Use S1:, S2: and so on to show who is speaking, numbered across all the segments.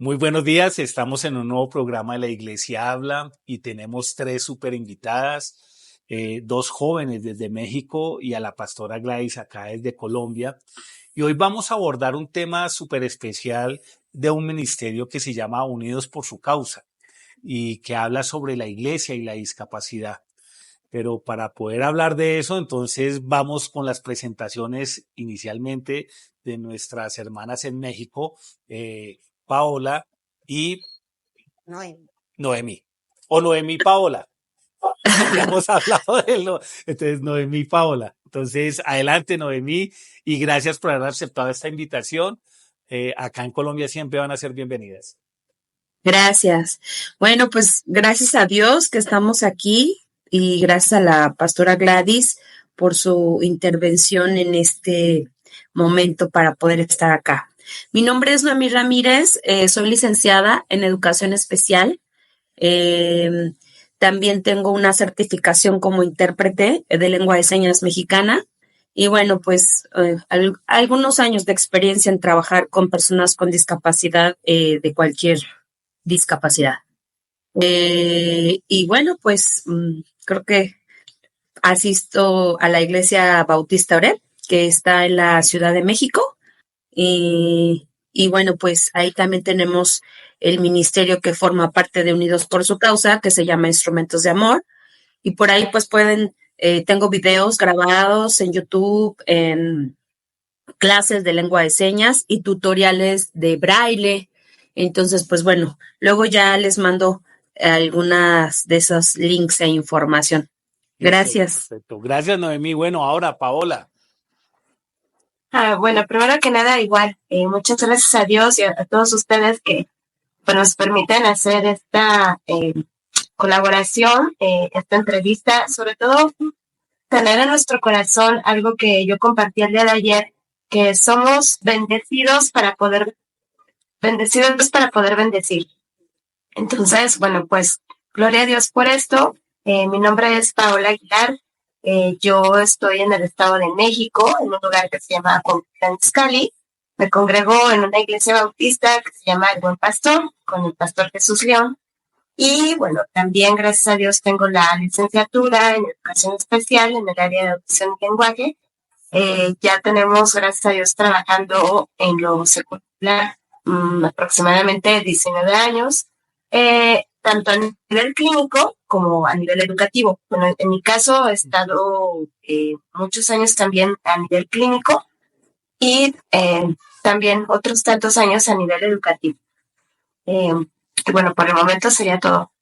S1: Muy buenos días, estamos en un nuevo programa de La Iglesia Habla y tenemos tres super invitadas, dos jóvenes desde México y a la pastora Gladys acá desde Colombia. Y hoy vamos a abordar un tema súper especial de un ministerio que se llama Unidos por su Causa y que habla sobre la iglesia y la discapacidad. Pero para poder hablar de eso, entonces vamos con las presentaciones inicialmente de nuestras hermanas en México, Paola y
S2: Noemi.
S1: Noemí. O Noemí Paola. Ya hemos hablado de lo. Entonces, Noemí Paola. Entonces, adelante, Noemí, y gracias por haber aceptado esta invitación. Acá en Colombia siempre van a ser bienvenidas.
S2: Gracias. Bueno, pues gracias a Dios que estamos aquí y gracias a la pastora Gladys por su intervención en este momento para poder estar acá. Mi nombre es Noemí Ramírez, soy licenciada en Educación Especial. Eh, También tengo una certificación como intérprete de lengua de señas mexicana. Y bueno, pues algunos años de experiencia en trabajar con personas con discapacidad de cualquier discapacidad. Y bueno, pues creo que asisto a la Iglesia Bautista Oreb, que está en la Ciudad de México. Y bueno, pues ahí también tenemos el ministerio que forma parte de Unidos por su Causa, que se llama Instrumentos de Amor. Y por ahí pues tengo videos grabados en YouTube, en clases de lengua de señas y tutoriales de braille. Entonces, pues bueno, luego ya les mando algunas de esos links e información.
S1: Listo,
S2: Gracias.
S1: perfecto. Gracias, Noemí. Bueno, ahora, Paola.
S3: Bueno, primero que nada, igual, muchas gracias a Dios y a todos ustedes que pues, nos permiten hacer esta colaboración, esta entrevista, sobre todo tener en nuestro corazón algo que yo compartí el día de ayer, que somos bendecidos para poder bendecir. Entonces, bueno, pues gloria a Dios por esto. Mi nombre es Paola Aguilar. Yo estoy en el Estado de México, en un lugar que se llama Izcalli. Me congrego en una iglesia bautista que se llama El Buen Pastor, con el pastor Jesús León. Y bueno, también gracias a Dios tengo la licenciatura en educación especial en el área de audición y lenguaje. Ya tenemos, gracias a Dios, trabajando en lo secular aproximadamente 19 años, tanto a nivel clínico como a nivel educativo. Bueno, en mi caso he estado muchos años también a nivel clínico y también otros tantos años a nivel educativo. Y bueno, por el momento sería todo.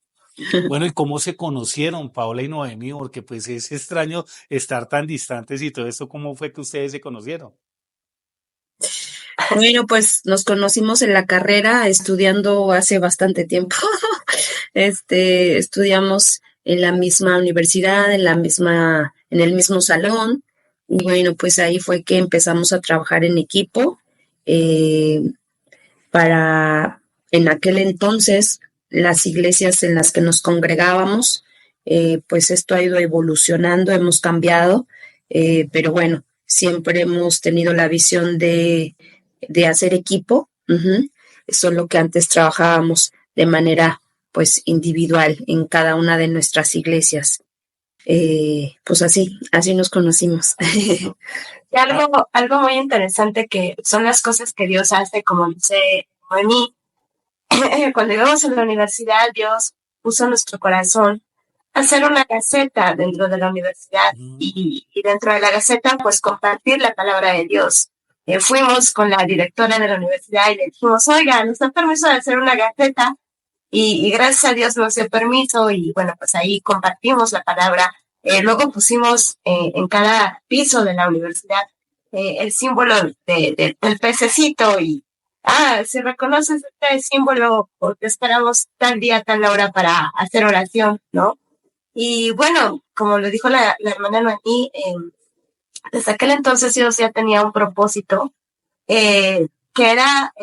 S1: Bueno, ¿y cómo se conocieron, Paola y Noemí? Porque pues es extraño estar tan distantes y todo esto. ¿Cómo fue que ustedes se conocieron?
S2: Bueno, pues nos conocimos en la carrera estudiando hace bastante tiempo. Estudiamos en la misma universidad, en el mismo salón. Y bueno, pues ahí fue que empezamos a trabajar en equipo. eh, en aquel entonces, las iglesias en las que nos congregábamos, pues esto ha ido evolucionando, hemos cambiado, pero bueno, siempre hemos tenido la visión de hacer equipo. Solo que antes trabajábamos de manera pues individual en cada una de nuestras iglesias. Pues así nos conocimos.
S3: Y algo muy interesante que son las cosas que Dios hace, como dice Noemí. Cuando íbamos a la universidad, Dios puso en nuestro corazón hacer una gaceta dentro de la universidad y dentro de la gaceta, pues compartir la palabra de Dios. Fuimos con la directora de la universidad y le dijimos, oiga, nos da permiso de hacer una gaceta y gracias a Dios nos dio permiso y bueno, pues ahí compartimos la palabra. Luego pusimos en cada piso de la universidad el símbolo del pececito y si reconoces este símbolo, te esperamos tal día, tal hora para hacer oración, ¿no? Y bueno, como lo dijo la hermana Noemí, desde aquel entonces Dios ya tenía un propósito, que era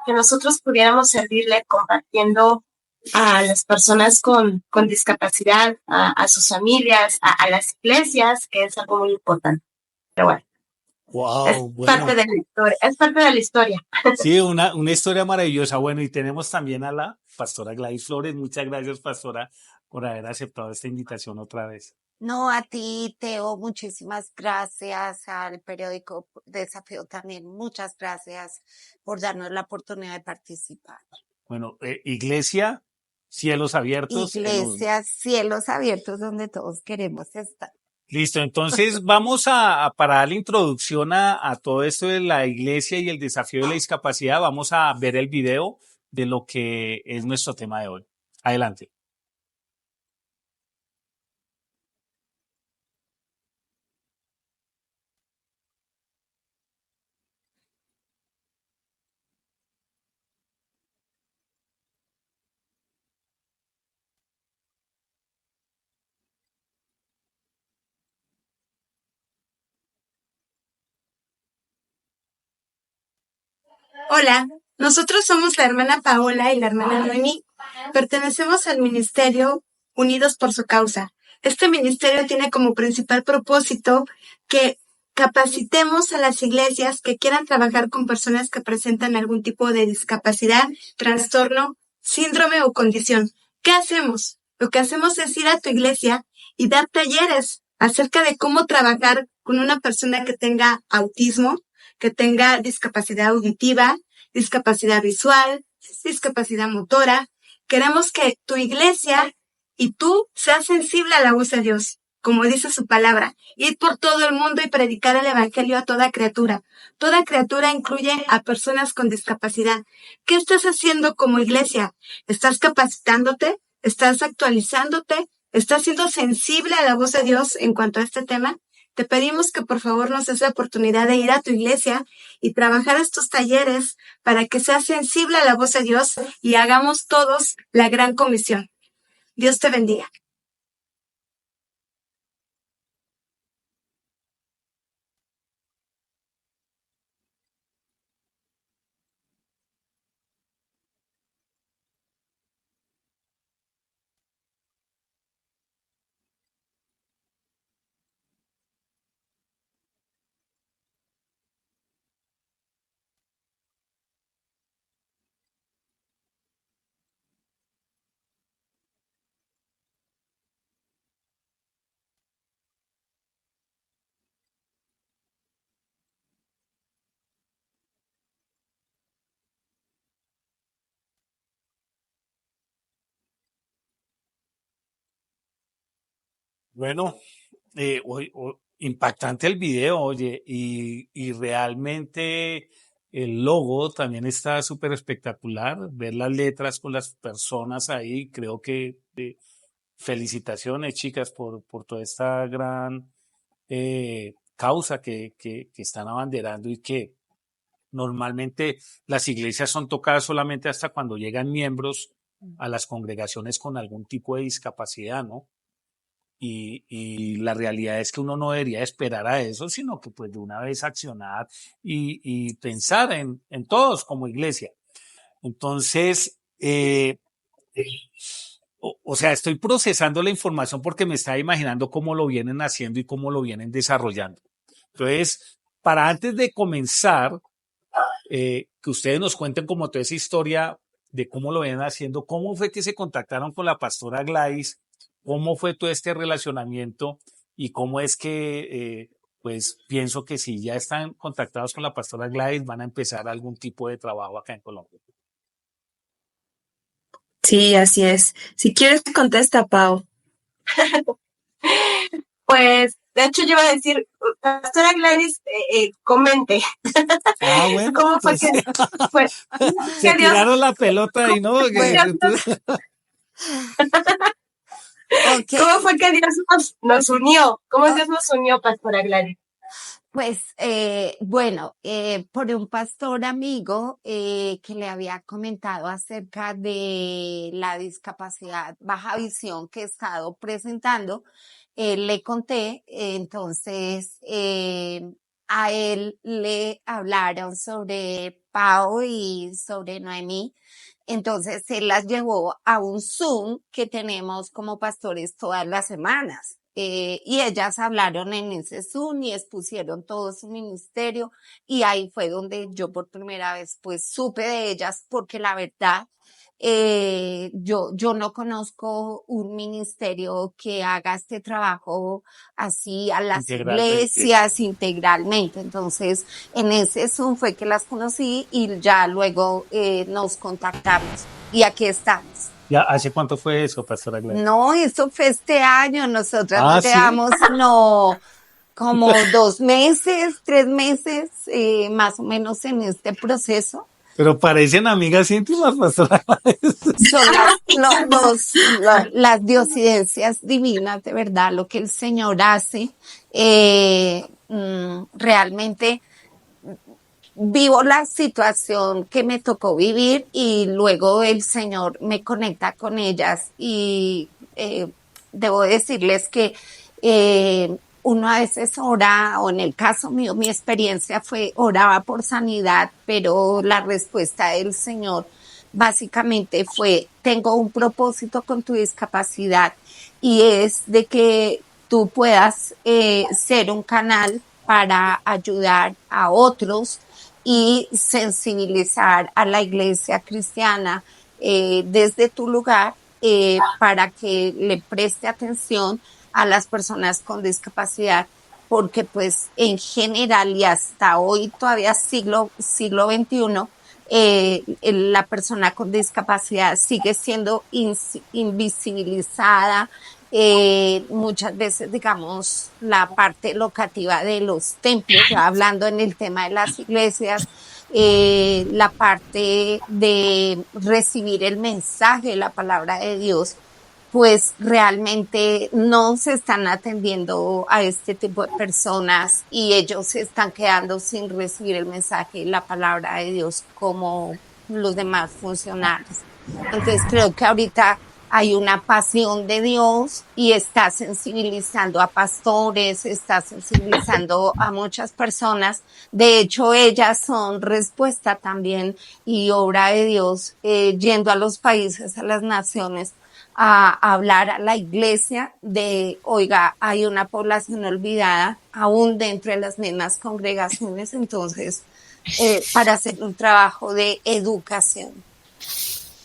S3: que nosotros pudiéramos servirle compartiendo a las personas con discapacidad, a sus familias, a las iglesias, que es algo muy importante. Pero bueno. Es
S1: Wow,
S3: parte
S1: bueno,
S3: de la historia, es parte de la historia.
S1: sí, una historia maravillosa. Bueno, y tenemos también a la pastora Gladys Flores. Muchas gracias, pastora, por haber aceptado esta invitación otra vez.
S4: No, a ti, Teo, muchísimas gracias. Al periódico Desafío también, muchas gracias por darnos la oportunidad de participar.
S1: Bueno, iglesia, cielos abiertos.
S4: Iglesias, cielos abiertos donde todos queremos estar.
S1: Listo, entonces vamos para dar la introducción a todo esto de la iglesia y el desafío de la discapacidad, vamos a ver el video de lo que es nuestro tema de hoy. Adelante.
S5: Hola, nosotros somos la hermana Paola y la hermana Noemí. Pertenecemos al ministerio Unidos por su Causa. Este ministerio tiene como principal propósito que capacitemos a las iglesias que quieran trabajar con personas que presentan algún tipo de discapacidad, trastorno, síndrome o condición. ¿Qué hacemos? Lo que hacemos es ir a tu iglesia y dar talleres acerca de cómo trabajar con una persona que tenga autismo, que tenga discapacidad auditiva, discapacidad visual, discapacidad motora. Queremos que tu iglesia y tú seas sensible a la voz de Dios, como dice su palabra, ir por todo el mundo y predicar el evangelio a toda criatura. Toda criatura incluye a personas con discapacidad. ¿Qué estás haciendo como iglesia? ¿Estás capacitándote? ¿Estás actualizándote? ¿Estás siendo sensible a la voz de Dios en cuanto a este tema? Te pedimos que por favor nos des la oportunidad de ir a tu iglesia y trabajar estos talleres para que seas sensible a la voz de Dios y hagamos todos la gran comisión. Dios te bendiga.
S1: Bueno, impactante el video, oye, y realmente el logo también está súper espectacular. Ver las letras con las personas ahí, creo que felicitaciones, chicas, por toda esta gran causa que están abanderando y que normalmente las iglesias son tocadas solamente hasta cuando llegan miembros a las congregaciones con algún tipo de discapacidad, ¿no? Y la realidad es que uno no debería esperar a eso, sino que pues de una vez accionar y pensar en todos como iglesia. Entonces, o sea, estoy procesando la información porque me estaba imaginando cómo lo vienen haciendo y cómo lo vienen desarrollando. Entonces, para antes de comenzar, que ustedes nos cuenten como toda esa historia de cómo lo vienen haciendo, cómo fue que se contactaron con la pastora Gladys, cómo fue todo este relacionamiento y cómo es que, pues pienso que si ya están contactados con la pastora Gladys, van a empezar algún tipo de trabajo acá en Colombia.
S2: Sí, así es. Si quieres, contesta, Pau.
S3: Pues, de hecho, yo iba a decir, Pastora Gladys, comente.
S1: Ah, bueno,
S3: ¿Cómo fue
S1: pues
S3: que, fue,
S1: se
S3: que Dios,
S1: tiraron la pelota y no,
S3: Dios
S4: Ok,
S3: ¿cómo fue que Dios nos unió? ¿Cómo Dios nos unió, Pastora Gladys?
S4: pues bueno, por un pastor amigo que le había comentado acerca de la discapacidad baja visión que he estado presentando, le conté, entonces a él le hablaron sobre Pau y sobre Noemí. Entonces él las llevó a un Zoom que tenemos como pastores todas las semanas. y ellas hablaron en ese Zoom y expusieron todo su ministerio y ahí fue donde yo por primera vez pues supe de ellas porque la verdad yo no conozco un ministerio que haga este trabajo así a las
S1: Integralmente.
S4: iglesias integralmente. Entonces, en ese Zoom fue que las conocí y ya luego nos contactamos y aquí estamos.
S1: ¿Ya hace cuánto fue eso, pastora Gladys?
S4: No, eso fue este año. Nosotras
S1: Ah,
S4: nos
S1: ¿sí?
S4: llevamos como 2 meses, 3 meses, más o menos en este proceso.
S1: Pero parecen amigas íntimas, pastora Gladys.
S4: Son las diosidencias divinas, de verdad, lo que el Señor hace. Realmente vivo la situación que me tocó vivir y luego el Señor me conecta con ellas y debo decirles que uno a veces ora, o en el caso mío, mi experiencia fue oraba por sanidad, pero la respuesta del Señor básicamente fue, tengo un propósito con tu discapacidad y es de que tú puedas ser un canal para ayudar a otros y sensibilizar a la iglesia cristiana desde tu lugar para que le preste atención a las personas con discapacidad, porque pues en general y hasta hoy todavía siglo XXI, la persona con discapacidad sigue siendo invisibilizada. Muchas veces, digamos, la parte locativa de los templos, ya hablando en el tema de las iglesias, la parte de recibir el mensaje de la palabra de Dios, pues realmente no se están atendiendo a este tipo de personas y ellos se están quedando sin recibir el mensaje y la palabra de Dios como los demás funcionarios. Entonces creo que ahorita hay una pasión de Dios y está sensibilizando a pastores, está sensibilizando a muchas personas. De hecho, ellas son respuesta también y obra de Dios, yendo a los países, a las naciones, a hablar a la iglesia de, oiga, hay una población olvidada aún dentro de las mismas congregaciones, entonces, para hacer un trabajo de educación.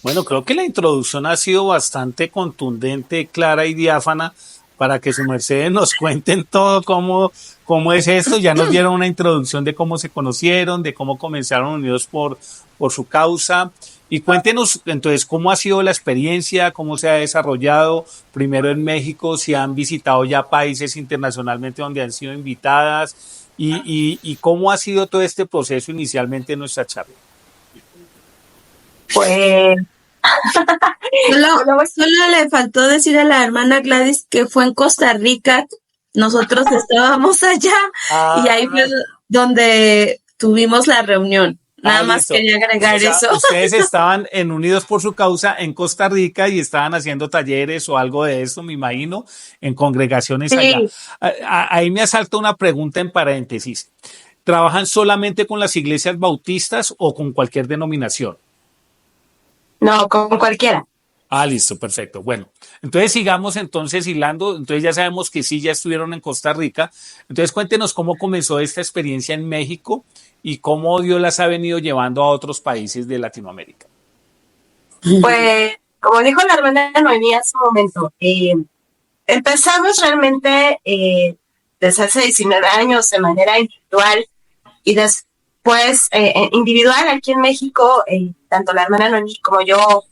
S1: Bueno, creo que la introducción ha sido bastante contundente, clara y diáfana para que su merced nos cuenten todo cómo es esto. Ya nos dieron una introducción de cómo se conocieron, de cómo comenzaron unidos por su causa. Y cuéntenos entonces cómo ha sido la experiencia, cómo se ha desarrollado, primero en México, si han visitado ya países internacionalmente donde han sido invitadas y cómo ha sido todo este proceso inicialmente en nuestra charla.
S3: Pues
S2: Solo le faltó decir a la hermana Gladys que fue en Costa Rica. Nosotros estábamos allá y ahí fue donde tuvimos la reunión. Nada más
S1: listo.
S2: quería agregar eso.
S1: Ustedes estaban en Unidos por su Causa en Costa Rica y estaban haciendo talleres o algo de eso, me imagino, en congregaciones allá. Ahí me asalta una pregunta en paréntesis. ¿Trabajan solamente con las iglesias bautistas o con cualquier denominación?
S3: No, con cualquiera.
S1: Listo, perfecto. Bueno, entonces sigamos entonces hilando. Entonces ya sabemos que sí, ya estuvieron en Costa Rica. Entonces cuéntenos cómo comenzó esta experiencia en México y cómo Dios las ha venido llevando a otros países de Latinoamérica.
S3: Pues, como dijo la hermana Noemí hace un momento, empezamos realmente desde hace 19 años de manera individual y después individual aquí en México, tanto la hermana Noemí como yo,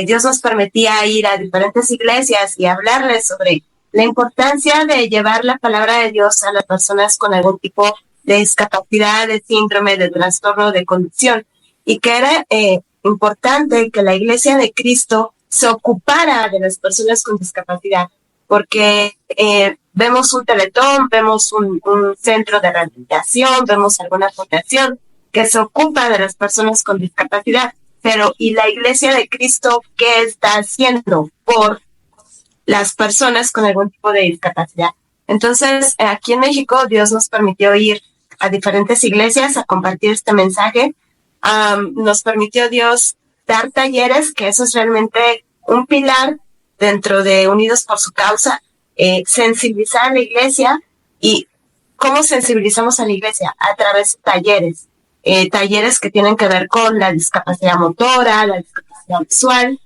S3: Dios nos permitía ir a diferentes iglesias y hablarles sobre la importancia de llevar la palabra de Dios a las personas con algún tipo de discapacidad, de síndrome, de trastorno, de condición, y que era importante que la Iglesia de Cristo se ocupara de las personas con discapacidad, porque vemos un teletón, vemos un centro de rehabilitación, vemos alguna fundación que se ocupa de las personas con discapacidad, pero ¿y la Iglesia de Cristo qué está haciendo por las personas con algún tipo de discapacidad? Entonces, aquí en México, Dios nos permitió ir a diferentes iglesias a compartir este mensaje. Nos permitió Dios dar talleres, que eso es realmente un pilar dentro de Unidos por su Causa, sensibilizar a la iglesia. ¿Y cómo sensibilizamos a la iglesia? A través de talleres. Talleres que tienen que ver con la discapacidad motora, la discapacidad visual,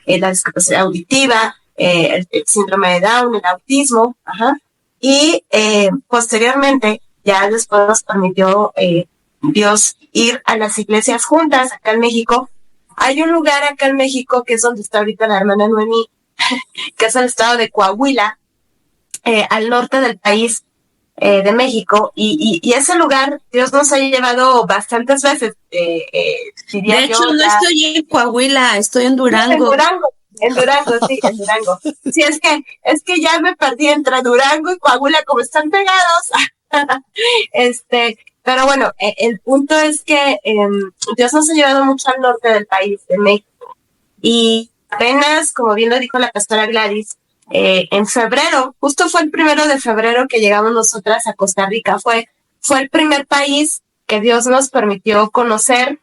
S3: la discapacidad auditiva, el síndrome de Down, el autismo, y posteriormente ya después nos permitió Dios ir a las iglesias juntas acá en México. Hay un lugar acá en México que es donde está ahorita la hermana Noemí, que es el estado de Coahuila, al norte del país de México, y ese lugar Dios nos ha llevado bastantes veces.
S2: De hecho, no estoy en Coahuila, estoy en Durango.
S3: En Durango, sí, en Durango. Sí, es que ya me perdí entre Durango y Coahuila, como están pegados. Pero bueno, el punto es que Dios nos ha llevado mucho al norte del país, de México. Y apenas, como bien lo dijo la pastora Gladys, en febrero, justo fue el 1 de febrero que llegamos nosotras a Costa Rica. Fue el primer país que Dios nos permitió conocer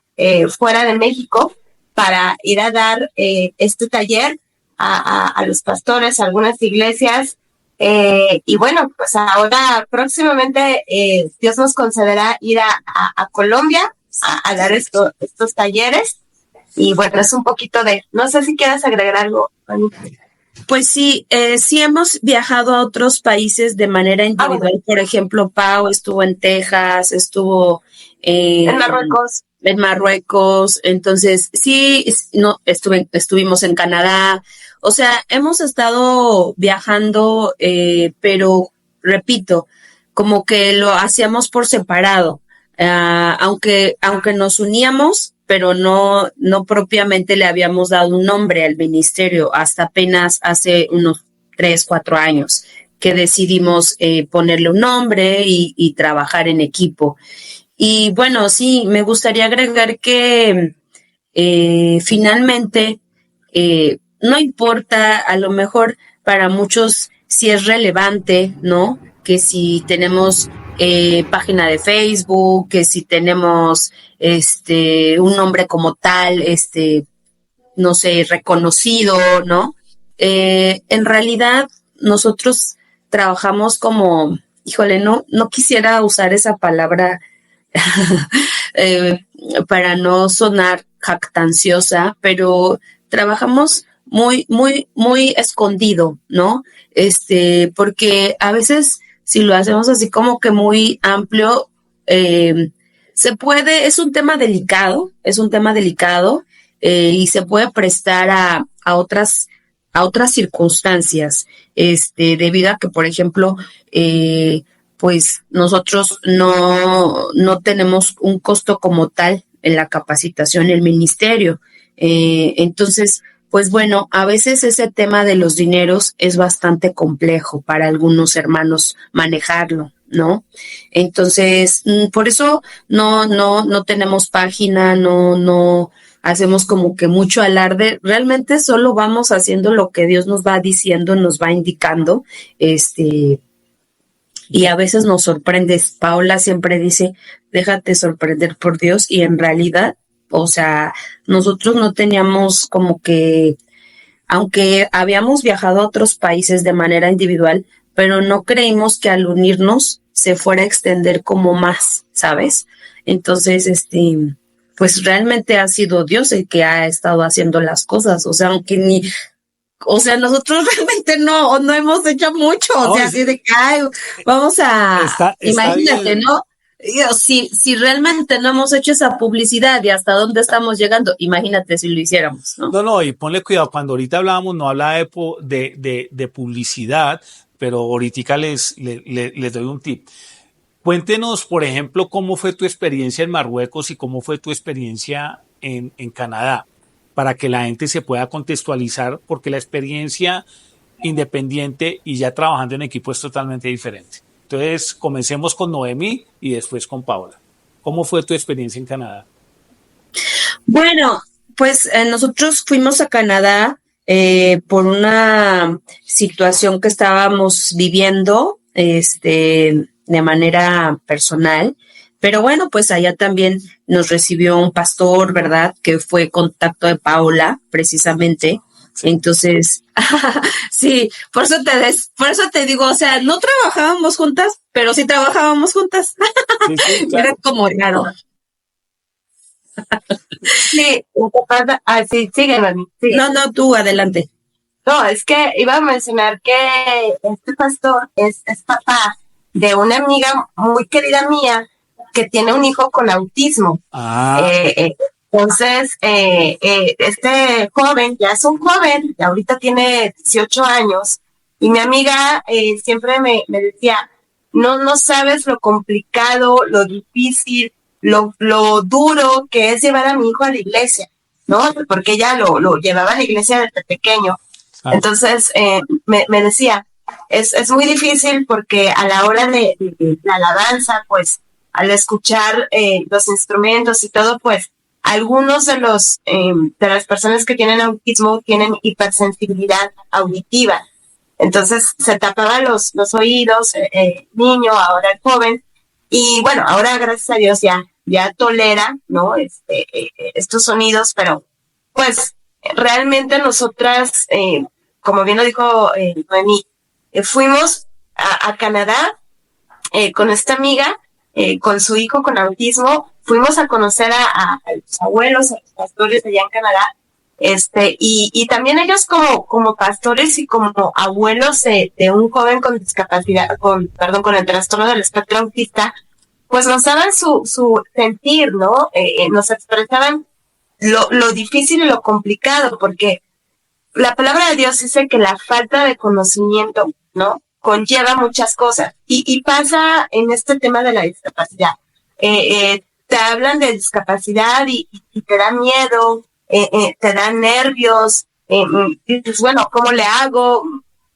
S3: fuera de México, para ir a dar este taller a los pastores, a algunas iglesias. Y bueno, pues ahora próximamente Dios nos concederá ir a Colombia a dar estos talleres. Y bueno, es un poquito no sé si quieras agregar algo, Anita.
S2: Pues sí, sí hemos viajado a otros países de manera individual. Bueno. Por ejemplo, Pau estuvo en Texas, estuvo
S3: en Marruecos.
S2: En Marruecos, entonces sí, no estuvimos en Canadá. O sea, hemos estado viajando, pero repito, como que lo hacíamos por separado, aunque nos uníamos, pero no propiamente le habíamos dado un nombre al ministerio hasta apenas hace unos 3-4 años que decidimos ponerle un nombre y trabajar en equipo. Y bueno, sí, me gustaría agregar que finalmente no importa, a lo mejor para muchos si es relevante, ¿no? Que si tenemos página de Facebook, que si tenemos un nombre como tal, no sé, reconocido, ¿no? En realidad nosotros trabajamos como, híjole, no quisiera usar esa palabra para no sonar jactanciosa, pero trabajamos muy, muy, muy escondido, ¿no? Porque a veces si lo hacemos así como que muy amplio, se puede, es un tema delicado y se puede prestar a otras circunstancias, debido a que, por ejemplo, pues nosotros no tenemos un costo como tal en la capacitación, en el ministerio. Entonces, pues bueno, a veces ese tema de los dineros es bastante complejo para algunos hermanos manejarlo, ¿no? Entonces, por eso no tenemos página, no hacemos como que mucho alarde, realmente solo vamos haciendo lo que Dios nos va diciendo, nos va indicando, y a veces nos sorprendes. Paola siempre dice, déjate sorprender por Dios, y en realidad, o sea, nosotros no teníamos como que, aunque habíamos viajado a otros países de manera individual, pero no creímos que al unirnos se fuera a extender como más, ¿sabes? Entonces, pues realmente ha sido Dios el que ha estado haciendo las cosas, o sea, aunque nosotros realmente no hemos hecho mucho, o sea, así de que, vamos a, imagínate, bien, ¿no? Si realmente no hemos hecho esa publicidad y hasta dónde estamos llegando, imagínate si lo hiciéramos, ¿no?
S1: No, y ponle cuidado, cuando ahorita hablábamos, no hablaba de publicidad, pero ahorita les doy un tip. Cuéntenos, por ejemplo, cómo fue tu experiencia en Marruecos y cómo fue tu experiencia en Canadá, para que la gente se pueda contextualizar, porque la experiencia independiente y ya trabajando en equipo es totalmente diferente. Entonces, comencemos con Noemí y después con Paola. ¿Cómo fue tu experiencia en Canadá?
S2: Bueno, pues nosotros fuimos a Canadá por una situación que estábamos viviendo de manera personal. Pero bueno, pues allá también nos recibió un pastor, ¿verdad? Que fue contacto de Paola, precisamente.
S1: Sí.
S2: Entonces, sí, por eso te digo, o sea, no trabajábamos juntas, pero sí trabajábamos juntas.
S1: Sí, sí, claro.
S2: Era como raro.
S3: Sí, lo que pasa, sí, sigue, Mami, sigue.
S2: No, tú, adelante.
S3: No, es que iba a mencionar que este pastor es papá de una amiga muy querida mía que tiene un hijo con autismo.
S1: Ah,
S3: Entonces, este joven, ya es un joven, ahorita tiene 18 años, y mi amiga siempre me decía, no sabes lo complicado, lo difícil, lo duro que es llevar a mi hijo a la iglesia, ¿no? Porque ella lo llevaba a la iglesia desde pequeño. Entonces, me decía, es muy difícil porque a la hora de la alabanza, pues, al escuchar los instrumentos y todo, pues, algunos de las personas que tienen autismo tienen hipersensibilidad auditiva. Entonces, se tapaban los oídos, niño, ahora el joven, y bueno, ahora gracias a Dios ya tolera, ¿no? Estos sonidos, pero, pues, realmente nosotras, como bien lo dijo Noemí, fuimos a Canadá con esta amiga, con su hijo con autismo, fuimos a conocer a los abuelos, a los pastores allá en Canadá, y también ellos como pastores y como abuelos de un joven con discapacidad, con el trastorno del espectro autista, pues nos daban su sentir, ¿no? Nos expresaban lo difícil y lo complicado, porque la palabra de Dios dice que la falta de conocimiento, ¿no? Conlleva muchas cosas. Y pasa en este tema de la discapacidad. Te hablan de discapacidad y te da miedo, te dan nervios, dices, bueno, ¿cómo le hago?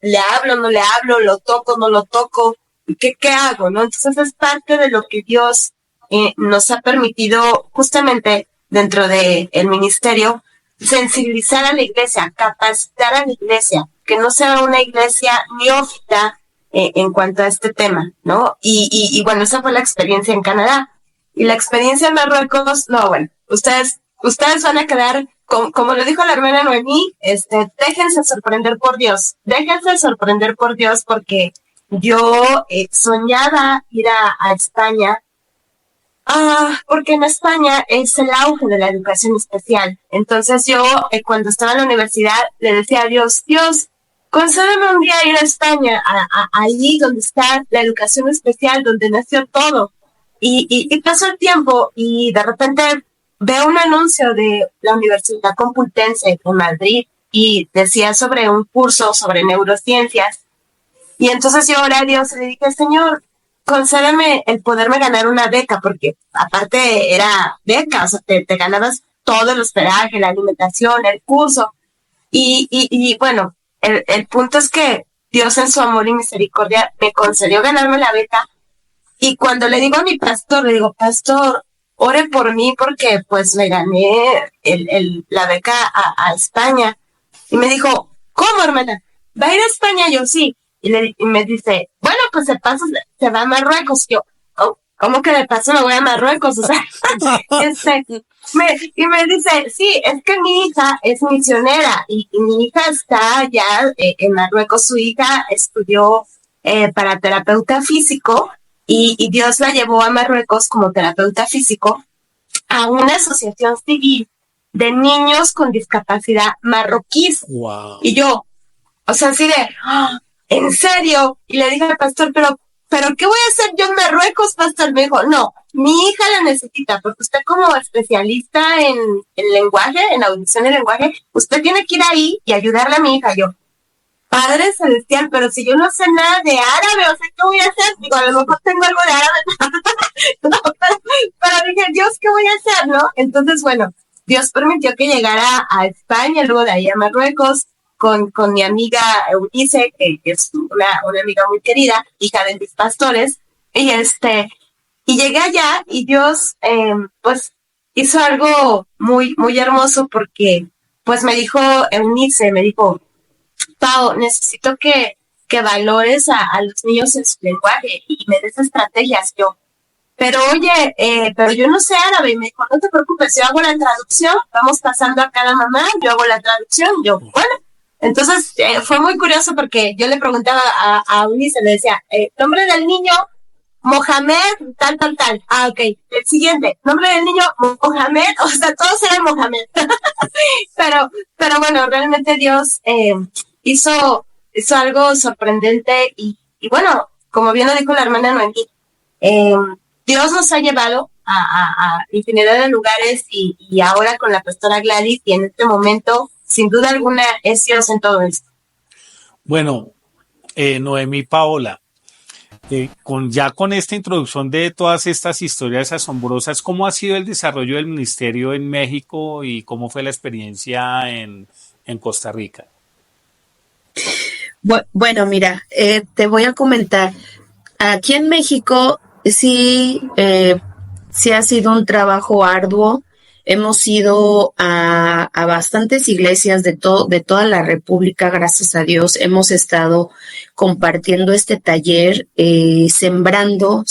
S3: ¿Le hablo, no le hablo? ¿Lo toco, no lo toco? ¿Qué hago, no? Entonces es parte de lo que Dios nos ha permitido justamente dentro del ministerio, sensibilizar a la iglesia, capacitar a la iglesia, que no sea una iglesia neófita en cuanto a este tema, ¿no? Y bueno, esa fue la experiencia en Canadá. Y la experiencia en Marruecos, no, bueno, ustedes van a quedar, como lo dijo la hermana Noemí, déjense sorprender por Dios, porque yo soñaba ir a España. Porque en España es el auge de la educación especial. Entonces yo, cuando estaba en la universidad, le decía a Dios, concédeme un día ir a España, allí donde está la educación especial, donde nació todo. Y pasó el tiempo y de repente veo un anuncio de la Universidad Complutense en Madrid y decía sobre un curso sobre neurociencias. Y entonces yo oré a Dios y le dije, Señor, concédeme el poderme ganar una beca, porque aparte era beca, o sea, te ganabas todo el hospedaje, la alimentación, el curso. Y bueno, el punto es que Dios en su amor y misericordia me concedió ganarme la beca. Y cuando le digo a mi pastor, le digo, pastor, ore por mí porque pues me gané la beca a España. Y me dijo, ¿cómo, hermana? ¿Va a ir a España? Yo sí. Y me dice, bueno, pues de paso se va a Marruecos. Yo, ¿cómo que de paso me voy a Marruecos? O sea, y me dice, sí, es que mi hija es misionera y mi hija está ya en Marruecos. Su hija estudió para terapeuta físico y Dios la llevó a Marruecos como terapeuta físico a una asociación civil de niños con discapacidad marroquíes.
S1: wow.
S3: Y yo, o sea, así de, ¿en serio? Y le dije al pastor, pero ¿qué voy a hacer yo en Marruecos, pastor? Me dijo, no, mi hija la necesita, porque usted como especialista en lenguaje, en audición y lenguaje, usted tiene que ir ahí y ayudarle a mi hija. Yo, Padre Celestial, pero si yo no sé nada de árabe, o sea, ¿qué voy a hacer? Digo, a lo mejor tengo algo de árabe. No, pero dije, Dios, ¿qué voy a hacer, no? Entonces, bueno, Dios permitió que llegara a España, luego de ahí a Marruecos, con mi amiga Eunice, que es una amiga muy querida, hija de mis pastores, y y llegué allá y Dios, pues, hizo algo muy, muy hermoso porque, pues, me dijo Eunice, me dijo, Pau, necesito que valores a los niños en su lenguaje y me des estrategias. Yo, pero oye, pero yo no sé árabe. Y me dijo, no te preocupes, yo hago la traducción, vamos pasando a cada mamá, yo hago la traducción. Yo, bueno, Entonces, fue muy curioso porque yo le preguntaba a Ulises, le decía, nombre del niño, Mohamed, tal, tal, tal. Ah, ok. El siguiente, nombre del niño, Mohamed, o sea, todos eran Mohamed. pero bueno, realmente Dios hizo algo sorprendente y bueno, como bien lo dijo la hermana Noemí, Dios nos ha llevado a infinidad de lugares y ahora con la pastora Gladys y en este momento, sin duda alguna, es Dios en todo esto.
S1: Bueno, Noemí, Paola, con esta introducción de todas estas historias asombrosas, ¿cómo ha sido el desarrollo del ministerio en México y cómo fue la experiencia en Costa Rica?
S2: Bueno, mira, te voy a comentar. Aquí en México sí ha sido un trabajo arduo. Hemos ido a bastantes iglesias de toda la República, gracias a Dios. Hemos estado compartiendo este taller, sembrando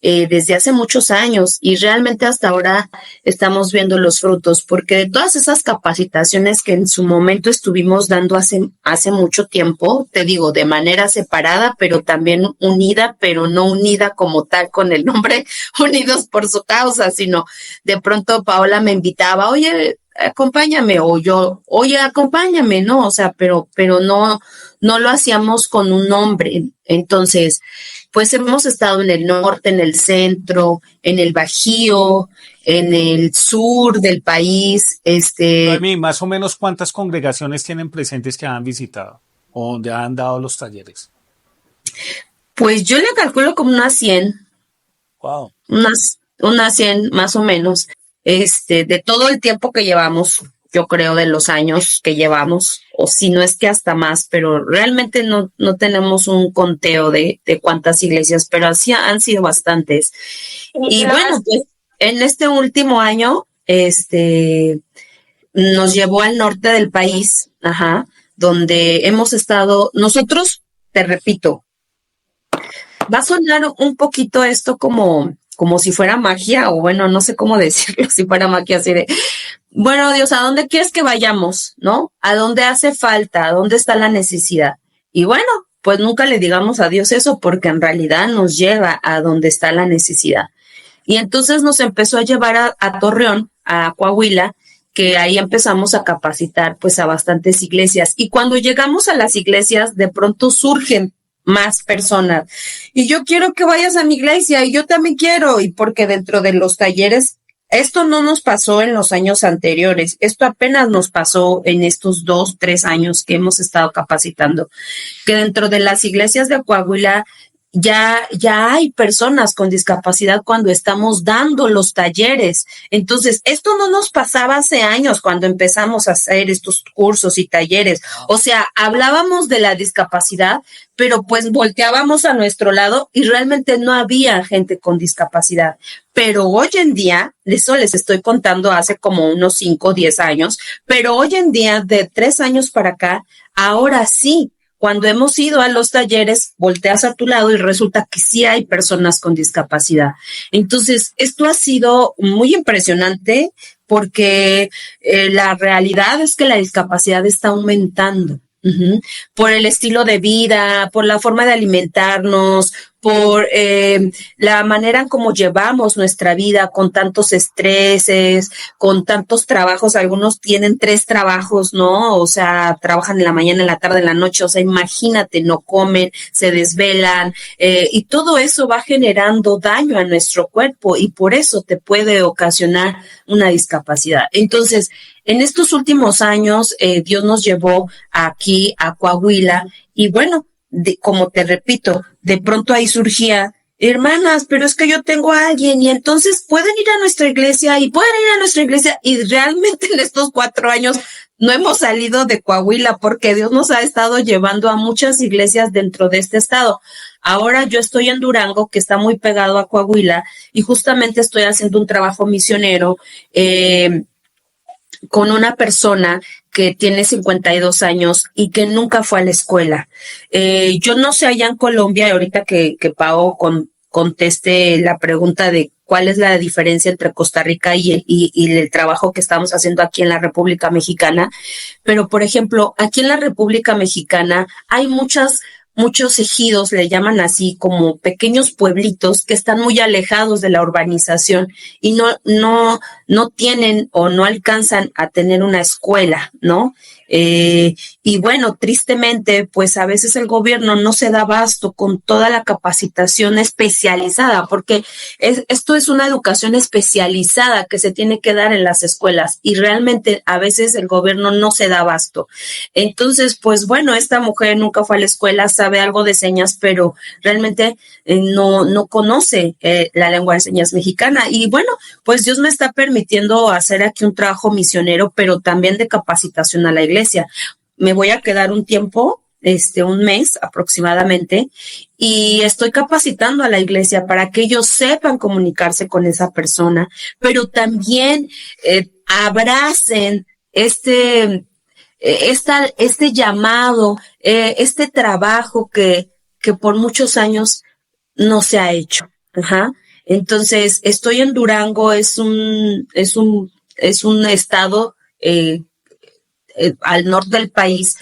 S2: desde hace muchos años y realmente hasta ahora estamos viendo los frutos, porque de todas esas capacitaciones que en su momento estuvimos dando hace mucho tiempo, te digo, de manera separada, pero también unida, pero no unida como tal con el nombre Unidos por su Causa, sino de pronto Paola me invitaba, oye, acompáñame, o yo, oye, acompáñame, ¿no? O sea, pero no lo hacíamos con un nombre. Entonces, pues hemos estado en el norte, en el centro, en el Bajío, en el sur del país,
S1: Noemí, más o menos, ¿cuántas congregaciones tienen presentes que han visitado o donde han dado los talleres?
S2: pues yo le calculo como unas 100,
S1: Wow.
S2: unas 100 más o menos, de todo el tiempo que llevamos, yo creo de los años que llevamos, o si no es que hasta más, pero realmente no tenemos un conteo de cuántas iglesias, pero así han sido bastantes. Y bueno, pues en este último año, nos llevó al norte del país, ajá, donde hemos estado, nosotros, te repito, va a sonar un poquito esto como si fuera magia, o bueno, no sé cómo decirlo, si fuera magia, así de, bueno, Dios, ¿a dónde quieres que vayamos? ¿No? ¿A dónde hace falta? ¿A dónde está la necesidad? Y bueno, pues nunca le digamos a Dios eso, porque en realidad nos lleva a donde está la necesidad. Y entonces nos empezó a llevar a Torreón, a Coahuila, que ahí empezamos a capacitar pues a bastantes iglesias. Y cuando llegamos a las iglesias, de pronto surgen más personas. Y yo quiero que vayas a mi iglesia y yo también quiero. Y porque dentro de los talleres, esto no nos pasó en los años anteriores, esto apenas nos pasó en estos 2, 3 años que hemos estado capacitando, que dentro de las iglesias de Coahuila ya hay personas con discapacidad cuando estamos dando los talleres. Entonces, esto no nos pasaba hace años cuando empezamos a hacer estos cursos y talleres. O sea, hablábamos de la discapacidad, pero pues volteábamos a nuestro lado y realmente no había gente con discapacidad. Pero hoy en día, eso les estoy contando hace como unos 5 o 10 años, pero hoy en día, de 3 años para acá, ahora sí, cuando hemos ido a los talleres, volteas a tu lado y resulta que sí hay personas con discapacidad. Entonces, esto ha sido muy impresionante porque la realidad es que la discapacidad está aumentando. Uh-huh. Por el estilo de vida, por la forma de alimentarnos, por la manera en cómo llevamos nuestra vida con tantos estreses, con tantos trabajos. Algunos tienen 3 trabajos, ¿no? O sea, trabajan en la mañana, en la tarde, en la noche. O sea, imagínate, no comen, se desvelan y todo eso va generando daño a nuestro cuerpo y por eso te puede ocasionar una discapacidad. Entonces, en estos últimos años, Dios nos llevó aquí a Coahuila y bueno, como te repito, de pronto ahí surgía, hermanas, pero es que yo tengo a alguien y entonces pueden ir a nuestra iglesia y realmente en estos 4 años no hemos salido de Coahuila porque Dios nos ha estado llevando a muchas iglesias dentro de este estado. Ahora yo estoy en Durango, que está muy pegado a Coahuila, y justamente estoy haciendo un trabajo misionero, con una persona que tiene 52 años y que nunca fue a la escuela. Yo no sé allá en Colombia, ahorita que Pao conteste la pregunta de cuál es la diferencia entre Costa Rica y el trabajo que estamos haciendo aquí en la República Mexicana, pero por ejemplo, aquí en la República Mexicana hay muchos ejidos, le llaman así, como pequeños pueblitos que están muy alejados de la urbanización y no tienen o no alcanzan a tener una escuela, ¿no? Y bueno, tristemente, pues a veces el gobierno no se da abasto con toda la capacitación especializada, porque esto es una educación especializada que se tiene que dar en las escuelas y realmente a veces el gobierno no se da abasto. Entonces, pues bueno, esta mujer nunca fue a la escuela, sabe algo de señas, pero realmente no conoce la lengua de señas mexicana. Y bueno, pues Dios me está permitiendo hacer aquí un trabajo misionero, pero también de capacitación a la iglesia. Me voy a quedar un tiempo, un mes aproximadamente, y estoy capacitando a la iglesia para que ellos sepan comunicarse con esa persona, pero también abracen este llamado, este trabajo que por muchos años no se ha hecho. Ajá. Entonces, estoy en Durango, es un estado al norte del país,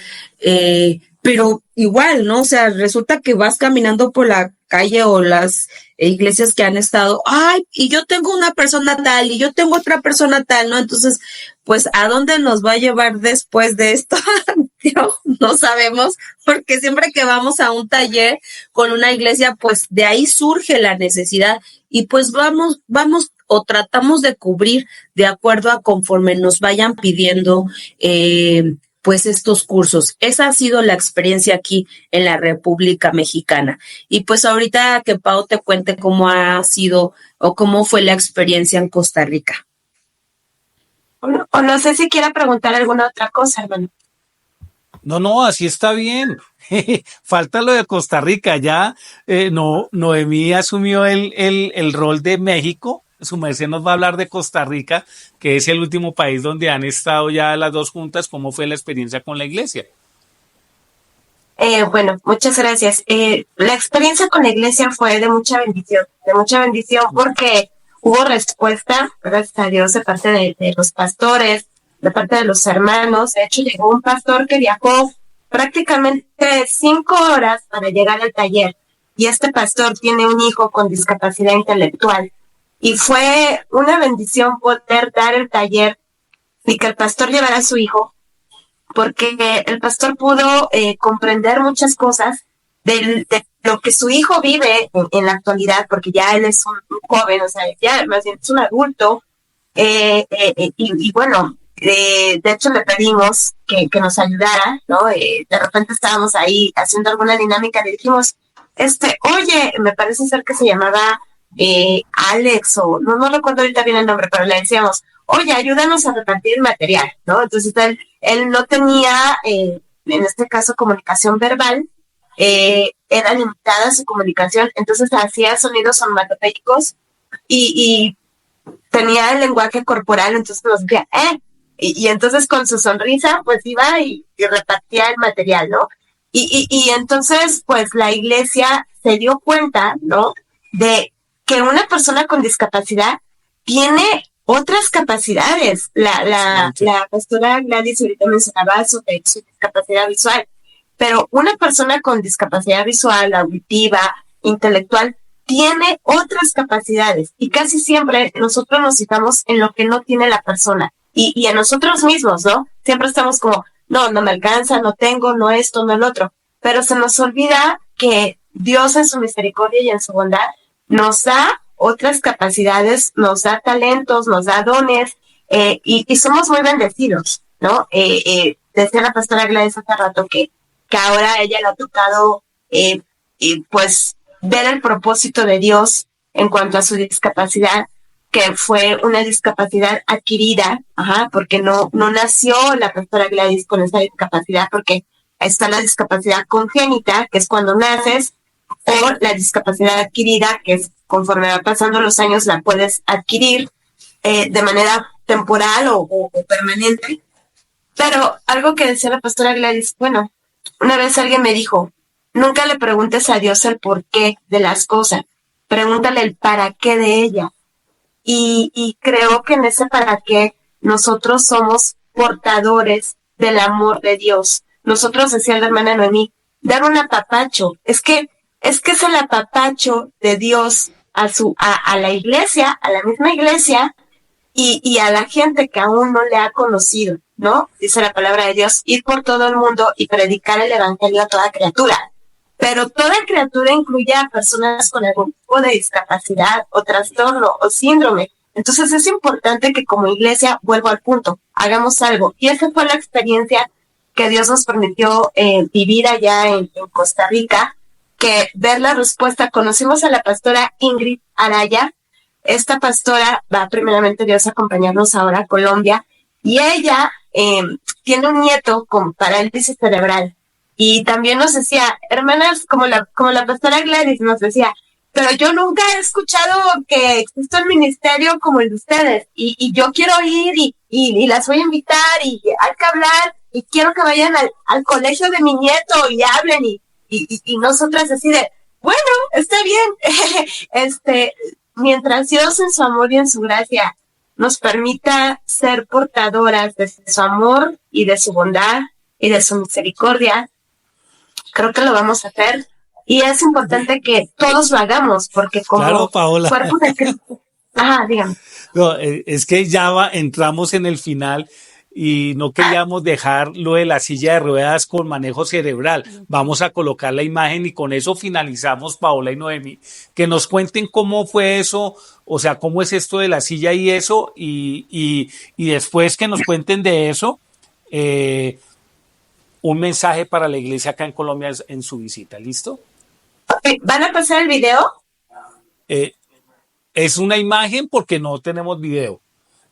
S2: pero igual, ¿no? O sea, resulta que vas caminando por la calle o las iglesias que han estado, ay, y yo tengo una persona tal, y yo tengo otra persona tal, ¿no? Entonces, pues, ¿a dónde nos va a llevar después de esto? No sabemos, porque siempre que vamos a un taller con una iglesia, pues de ahí surge la necesidad y pues vamos o tratamos de cubrir de acuerdo a conforme nos vayan pidiendo pues estos cursos. Esa ha sido la experiencia aquí en la República Mexicana. Y pues ahorita que Pau te cuente cómo ha sido o cómo fue la experiencia en Costa Rica.
S3: O no sé si quiera preguntar alguna otra cosa, hermano.
S1: No, así está bien. Falta lo de Costa Rica. Ya Noemí asumió el rol de México. Su merced nos va a hablar de Costa Rica, que es el último país donde han estado ya las dos juntas. ¿Cómo fue la experiencia con la iglesia?
S3: Bueno, muchas gracias. La experiencia con la iglesia fue de mucha bendición porque hubo respuesta, gracias a Dios, de parte de los pastores, de parte de los hermanos. De hecho, llegó un pastor que viajó prácticamente 5 horas para llegar al taller. Y este pastor tiene un hijo con discapacidad intelectual. Y fue una bendición poder dar el taller y que el pastor llevara a su hijo, porque el pastor pudo comprender muchas cosas de lo que su hijo vive en la actualidad, porque ya él es un joven, o sea, ya más bien es un adulto. Y bueno, de hecho le pedimos que nos ayudara, ¿no? De repente estábamos ahí haciendo alguna dinámica, le dijimos, oye, me parece ser que se llamaba Alex, o no recuerdo ahorita bien el nombre, pero le decíamos, oye, ayúdanos a repartir el material, ¿no? Entonces él no tenía, en este caso, comunicación verbal, era limitada su comunicación, entonces hacía sonidos onomatopéicos y tenía el lenguaje corporal, entonces nos decía, y entonces con su sonrisa, pues iba y repartía el material, ¿no? Y entonces, pues la iglesia se dio cuenta, ¿no? De que una persona con discapacidad tiene otras capacidades. La pastora Gladys ahorita mencionaba su discapacidad visual, pero una persona con discapacidad visual, auditiva, intelectual, tiene otras capacidades y casi siempre nosotros nos fijamos en lo que no tiene la persona y a nosotros mismos, ¿no? Siempre estamos como, no me alcanza, no tengo, no esto, no el otro, pero se nos olvida que Dios en su misericordia y en su bondad nos da otras capacidades, nos da talentos, nos da dones, y somos muy bendecidos, ¿no? Decía la pastora Gladys hace rato que ahora a ella le ha tocado, pues, ver el propósito de Dios en cuanto a su discapacidad, que fue una discapacidad adquirida, porque no nació la pastora Gladys con esa discapacidad, porque está la discapacidad congénita, que es cuando naces, o la discapacidad adquirida, que es conforme va pasando los años la puedes adquirir de manera temporal o permanente. Pero algo que decía la pastora Gladys, bueno, una vez alguien me dijo, nunca le preguntes a Dios el porqué de las cosas, pregúntale el para qué de ella. Y creo que en ese para qué nosotros somos portadores del amor de Dios. Nosotros, decía la hermana Noemí, dar un apapacho. Es que es el apapacho de Dios a la iglesia, a la misma iglesia, y a la gente que aún no le ha conocido, ¿no? Dice la palabra de Dios, ir por todo el mundo y predicar el evangelio a toda criatura. Pero toda criatura incluye a personas con algún tipo de discapacidad o trastorno o síndrome. Entonces es importante que como iglesia, vuelvo al punto, hagamos algo. Y esa fue la experiencia que Dios nos permitió vivir allá en Costa Rica, que ver la respuesta. Conocimos a la pastora Ingrid Araya. Esta pastora va primeramente Dios a acompañarnos ahora a Colombia, y ella tiene un nieto con parálisis cerebral. Y también nos decía, hermanas, como la pastora Gladys nos decía, pero yo nunca he escuchado que existe un ministerio como el de ustedes, y yo quiero ir y las voy a invitar, y hay que hablar, y quiero que vayan al colegio de mi nieto y hablen, y nosotras así de, bueno, está bien, mientras Dios en su amor y en su gracia nos permita ser portadoras de su amor y de su bondad y de su misericordia, creo que lo vamos a hacer. Y es importante que todos lo hagamos, porque como
S1: Claro, Paola.
S3: cuerpo de Cristo. Ajá, dígame.
S1: No, es que ya entramos en el final y no queríamos dejar lo de la silla de ruedas con manejo cerebral. Vamos a colocar la imagen y con eso finalizamos, Paola y Noemí. Que nos cuenten cómo fue eso, o sea, cómo es esto de la silla y eso, y después que nos cuenten de eso, un mensaje para la iglesia acá en Colombia en su visita. ¿Listo?
S3: ¿Van a pasar el video?
S1: Es una imagen porque no tenemos video.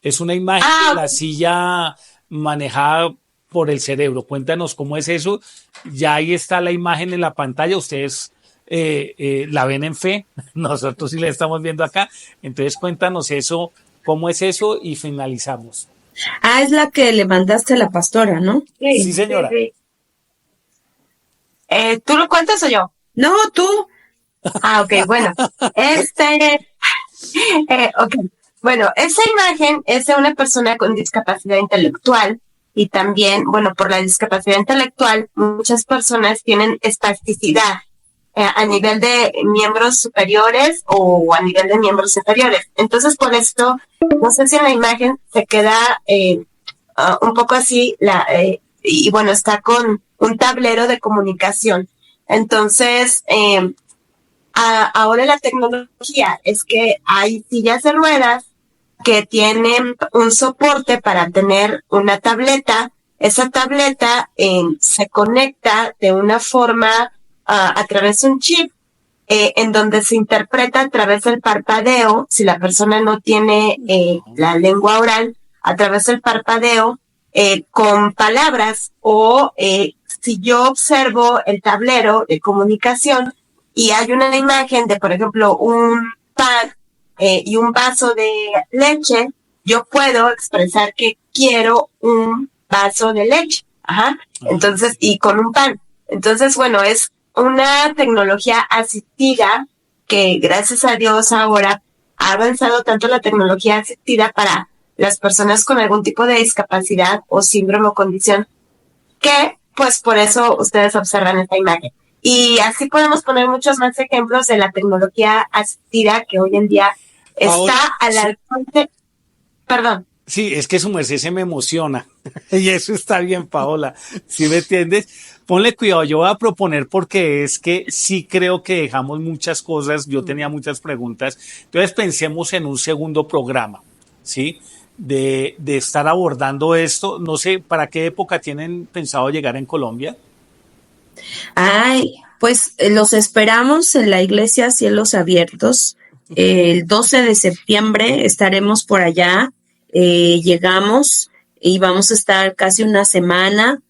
S1: Es una imagen de la silla manejada por el cerebro. Cuéntanos cómo es eso. Ya ahí está la imagen en la pantalla. Ustedes la ven en fe. Nosotros sí la estamos viendo acá. Entonces cuéntanos eso, cómo es eso y finalizamos.
S2: Ah, es la que le mandaste a la pastora, ¿no?
S1: Sí, señora.
S3: Sí. ¿Tú lo cuentas o yo?
S2: No, tú.
S3: Ah, ok, bueno. Ok. Bueno, esa imagen es de una persona con discapacidad intelectual, y también, bueno, por la discapacidad intelectual, muchas personas tienen espasticidad a nivel de miembros superiores o a nivel de miembros inferiores. Entonces, por esto, no sé si en la imagen se queda un poco así, y bueno, está con un tablero de comunicación. Entonces, ahora la tecnología es que hay sillas de ruedas que tienen un soporte para tener una tableta. Esa tableta se conecta de una forma a través de un chip, en donde se interpreta a través del parpadeo. Si la persona no tiene la lengua oral, a través del parpadeo, con palabras, o si yo observo el tablero de comunicación y hay una imagen de, por ejemplo, un pan y un vaso de leche, yo puedo expresar que quiero un vaso de leche. Ajá. Entonces, y con un pan. Entonces, bueno, es una tecnología asistida que, gracias a Dios, ahora ha avanzado tanto la tecnología asistida para las personas con algún tipo de discapacidad o síndrome o condición, que pues por eso ustedes observan esta imagen. Y así podemos poner muchos más ejemplos de la tecnología asistida que hoy en día está al alcance. Perdón.
S1: Sí, es que su merced se me emociona. Y eso está bien, Paola. ¿Sí me entiendes? Ponle cuidado, yo voy a proponer, porque es que sí creo que dejamos muchas cosas. Yo tenía muchas preguntas. Entonces pensemos en un segundo programa, ¿sí? De estar abordando esto. No sé, ¿para qué época tienen pensado llegar en Colombia?
S2: Ay, pues los esperamos en la iglesia Cielos Abiertos. El 12 de septiembre estaremos por allá. Llegamos y vamos a estar casi una semana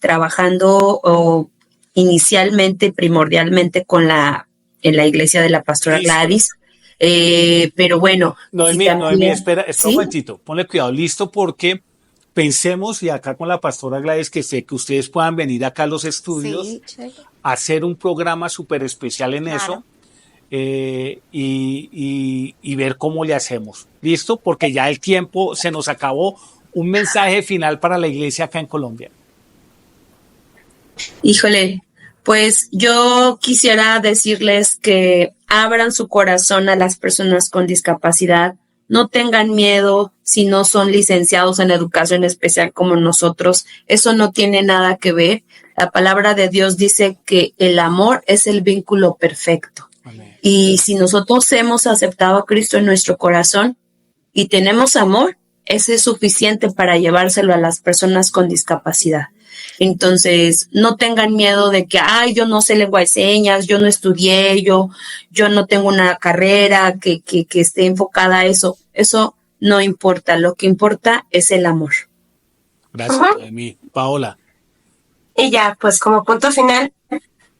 S2: trabajando inicialmente, primordialmente en la iglesia de la pastora Gladys. Pero bueno.
S1: Noemí, espera
S2: ¿sí?
S1: un momentito, ponle cuidado, listo, porque pensemos, y acá con la pastora Gladys, que sé que ustedes puedan venir acá a los estudios, a hacer un programa súper especial en eso, y ver cómo le hacemos. ¿Listo? Porque ya el tiempo se nos acabó Un mensaje final para la iglesia acá en Colombia.
S2: Híjole, pues yo quisiera decirles que abran su corazón a las personas con discapacidad. No tengan miedo si no son licenciados en educación especial como nosotros. Eso no tiene nada que ver. La palabra de Dios dice que el amor es el vínculo perfecto.
S1: Amén.
S2: Y si nosotros hemos aceptado a Cristo en nuestro corazón y tenemos amor, ese es suficiente para llevárselo a las personas con discapacidad. Entonces, no tengan miedo de que, ay, yo no sé lengua de señas, yo no estudié, yo no tengo una carrera que esté enfocada a eso. Eso no importa. Lo que importa es el amor.
S1: Gracias,
S3: Ujú.
S1: Noemí. Paola.
S3: Y ya, pues como punto final,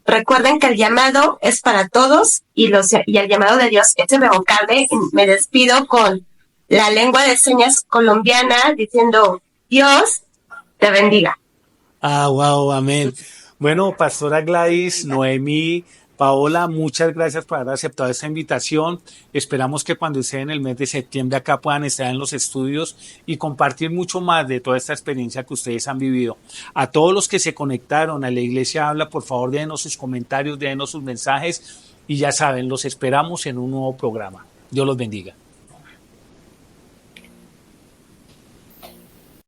S3: recuerden que el llamado es para todos y el llamado de Dios es irrevocable. Me despido con la lengua de señas colombiana diciendo, Dios te bendiga.
S1: Wow, amén. Bueno, Pastora Gladys, Noemí, Paola, muchas gracias por haber aceptado esta invitación. Esperamos que cuando estén en el mes de septiembre acá puedan estar en los estudios y compartir mucho más de toda esta experiencia que ustedes han vivido. A todos los que se conectaron a la Iglesia Habla, por favor, déjenos sus comentarios, déjenos sus mensajes y ya saben, los esperamos en un nuevo programa. Dios los bendiga.